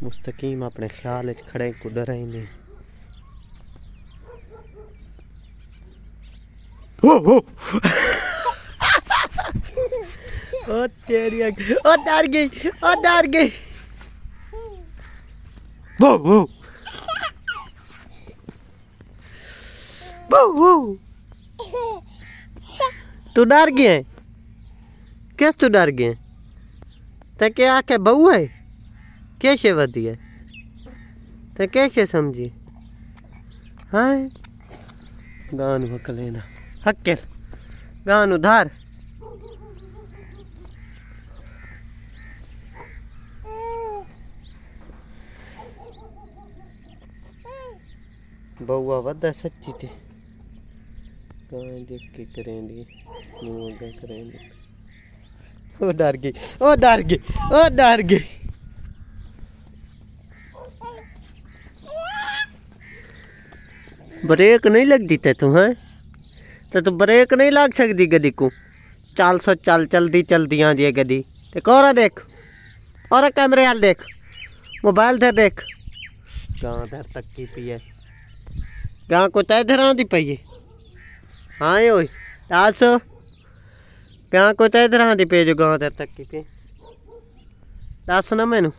मुस्तकीम अपने ख्याल खड़े को डर ही नहीं। ओ तेरी ओ डर गई, ओ डर गई। वो तू डर गया? किस तू डर गया? ते क्या आखे बहू है? कैसे वधी है? ते कैसे समझी? हाँ गान वक लेना हक्के गान उधार। बउआ वदा सच्ची थे देख के करेंगे मुंह करेंगे। ओ डर गई, ओ डर गई, ओ डर गई। ब्रेक नहीं लगती थे तू? है तो ब्रेक नहीं लग सकती गड्डी को? 400 चल चलती चलती हाँ जी गड्डी। ते कोरा देख और कैमरे वाल देख, मोबाइल थे देख। गाँव धर तक की पी है, गाँव को तय इधर आती पई है। हाँ ओए दस गाँव को तय इधर आती पे जो गाँव धर तक की पे दस ना मैनू।